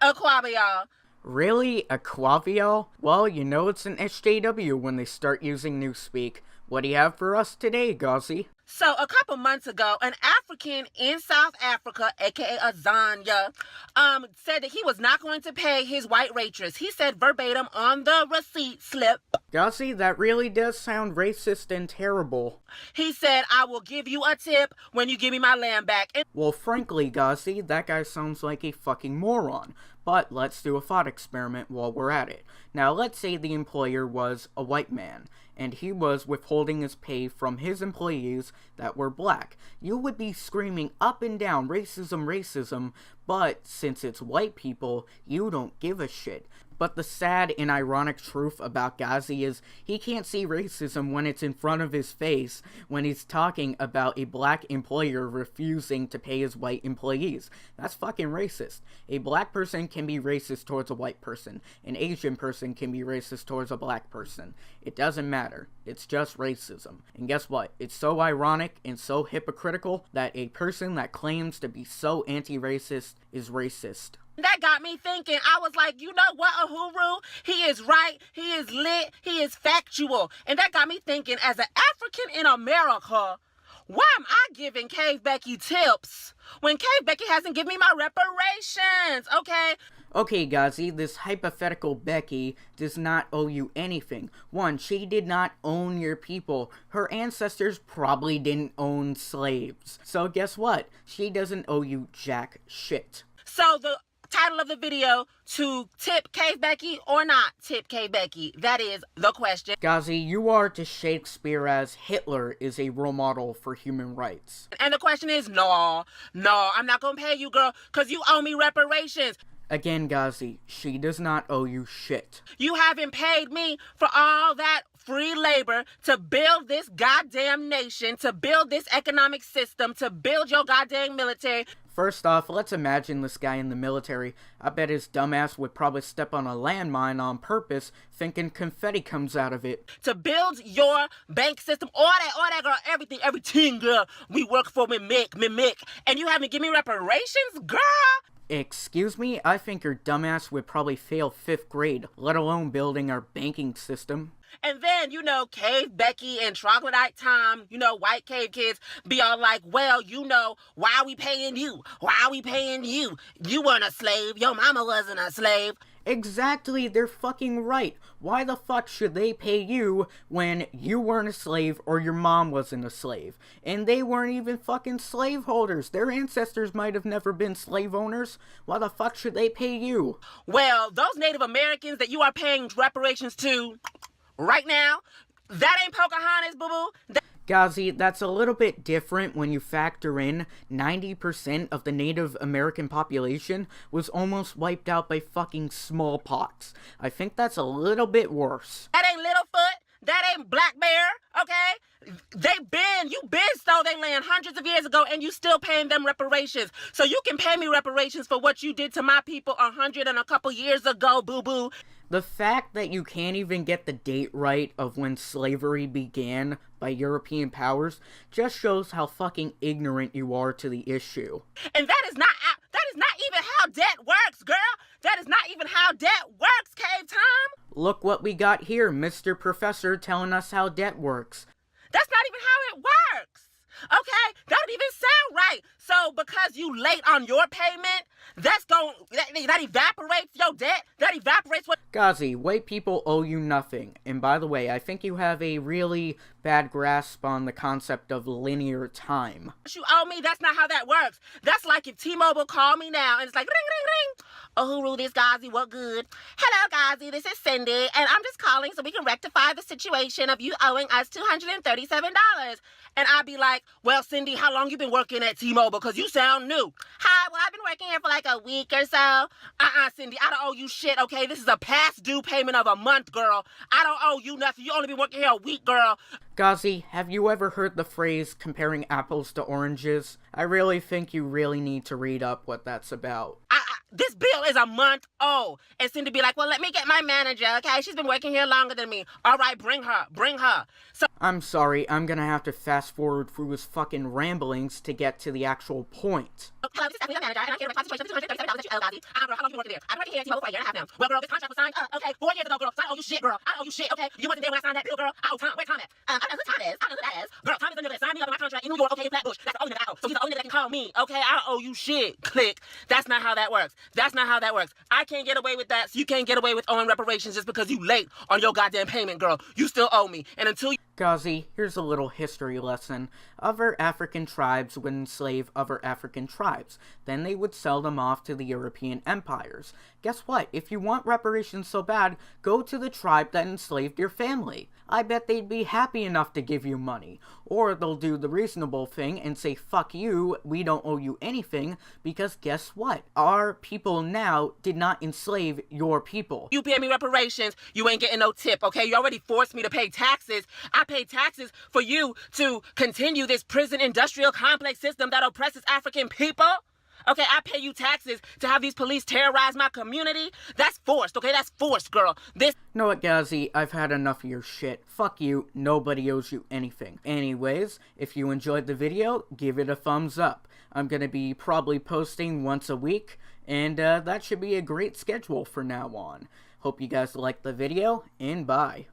Aquabia. Really? A Quavio? Well, you know it's an SJW when they start using Newspeak. What do you have for us today, Gazi? So a couple months ago, an African in South Africa, aka Azania, said that he was not going to pay his white waitress. He said verbatim on the receipt slip. Gazi, that really does sound racist and terrible. He said, "I will give you a tip when you give me my lamb back." Well, frankly, Gazi, that guy sounds like a fucking moron. But let's do a thought experiment while we're at it. Now, let's say the employer was a white man, and he was withholding his pay from his employees that were black. You would be screaming up and down, racism, racism, but since it's white people, you don't give a shit. But the sad and ironic truth about Gazi is he can't see racism when it's in front of his face when he's talking about a black employer refusing to pay his white employees. That's fucking racist. A black person can be racist towards a white person. An Asian person can be racist towards a black person. It doesn't matter. It's just racism. And guess what? It's so ironic and so hypocritical that a person that claims to be so anti-racist is racist. That got me thinking. I was like, you know what, Uhuru? He is right. He is lit. He is factual. And that got me thinking, as an African in America, why am I giving Cave Becky tips when Cave Becky hasn't given me my reparations? Okay? Okay, Gazi, this hypothetical Becky does not owe you anything. One, she did not own your people. Her ancestors probably didn't own slaves. So guess what? She doesn't owe you jack shit. So the title of the video, to tip Cave Becky or not tip Cave Becky? That is the question. Gazi, you are to Shakespeare as Hitler is a role model for human rights. And the question is, no, I'm not gonna pay you, girl, because you owe me reparations. Again, Gazi, she does not owe you shit. You haven't paid me for all that free labor to build this goddamn nation, to build this economic system, to build your goddamn military. First off, let's imagine this guy in the military. I bet his dumbass would probably step on a landmine on purpose, thinking confetti comes out of it. To build your bank system, all that, girl, everything, girl, we work for, me make. And you haven't given me reparations, girl? Excuse me? I think your dumbass would probably fail 5th grade, let alone building our banking system. And then, Cave Becky and Troglodyte Tom, white cave kids be all like, well, why are we paying you? Why are we paying you? You weren't a slave. Your mama wasn't a slave. Exactly, they're fucking right. Why the fuck should they pay you when you weren't a slave or your mom wasn't a slave? And they weren't even fucking slaveholders. Their ancestors might have never been slave owners. Why the fuck should they pay you? Well, those Native Americans that you are paying reparations to right now, that ain't Pocahontas, boo-boo. Gazi, that's a little bit different when you factor in 90% of the Native American population was almost wiped out by fucking smallpox. I think that's a little bit worse. That ain't Littlefoot. That ain't Black Bear, okay? You been stole their land hundreds of years ago, and you still paying them reparations. So you can pay me reparations for what you did to my people 100 and a couple years ago, boo-boo. The fact that you can't even get the date right of when slavery began by European powers just shows how fucking ignorant you are to the issue. And that is not even how debt works, girl. That is not even how debt works, Cave Tom. Look what we got here, Mr. Professor telling us how debt works. That's not even how it works. Okay? That don't even sound right. So because you late on your payment, that evaporates your debt? That evaporates what? Gazi, white people owe you nothing. And by the way, I think you have a really bad grasp on the concept of linear time. You owe me? That's not how that works. That's like if T-Mobile called me now and it's like, ring, ring, ring. Uhuru, this Gazi, what good? Hello, Gazi, this is Cindy, and I'm just calling so we can rectify the situation of you owing us $237. And I'd be like, well, Cindy, how long you been working at T-Mobile? Because you sound new. Hi, well, I've been working here for like a week or so. Cindy, I don't owe you shit, okay? This is a past due payment of a month, girl. I don't owe you nothing. You only been working here a week, girl. Gazi, have you ever heard the phrase comparing apples to oranges? I really think you really need to read up what that's about. This bill is a month old. And Cindy be like, well, let me get my manager, okay? She's been working here longer than me. All right, bring her. So I'm sorry, I'm gonna have to fast forward through his fucking ramblings to get to the actual point. hello, this is Stephanie, the manager, and I'm here to rectify the situation of $237 that you owe, Gazi. Girl, how long you been you there. I've been working here at T-Mobile for a year and a half now. Well, girl, this contract was signed, okay, 4 years ago, girl. So I owe you shit, girl. I owe you shit, okay? You wasn't there when I signed that bill, girl. I owe Tom. Where Tom at? I know who Tom is. I know who that is. Girl, Tom is the nigga that signed me up in my contract in New York, okay, in Flatbush. That's the only nigga I owe. So he's the only nigga that can call me, okay? I owe you shit. Click. That's not how that works. That's not how that works. I can't get away with that, so you can't get away with owing reparations just because you late on your goddamn payment, girl. You still owe me. And until you... Gazi, here's a little history lesson. Other African tribes would enslave other African tribes. Then they would sell them off to the European empires. Guess what? If you want reparations so bad, go to the tribe that enslaved your family. I bet they'd be happy enough to give you money. Or they'll do the reasonable thing and say, fuck you, we don't owe you anything, because guess what? Our people now did not enslave your people. You pay me reparations, you ain't getting no tip, okay? You already forced me to pay taxes. I pay taxes for you to continue this prison industrial complex system that oppresses African people. Okay, I pay you taxes to have these police terrorize my community. That's forced, okay? That's forced, girl. This... You know what, Gazi? I've had enough of your shit. Fuck you. Nobody owes you anything. Anyways, if you enjoyed the video, give it a thumbs up. I'm gonna be probably posting once a week, and that should be a great schedule from now on. Hope you guys liked the video, and bye.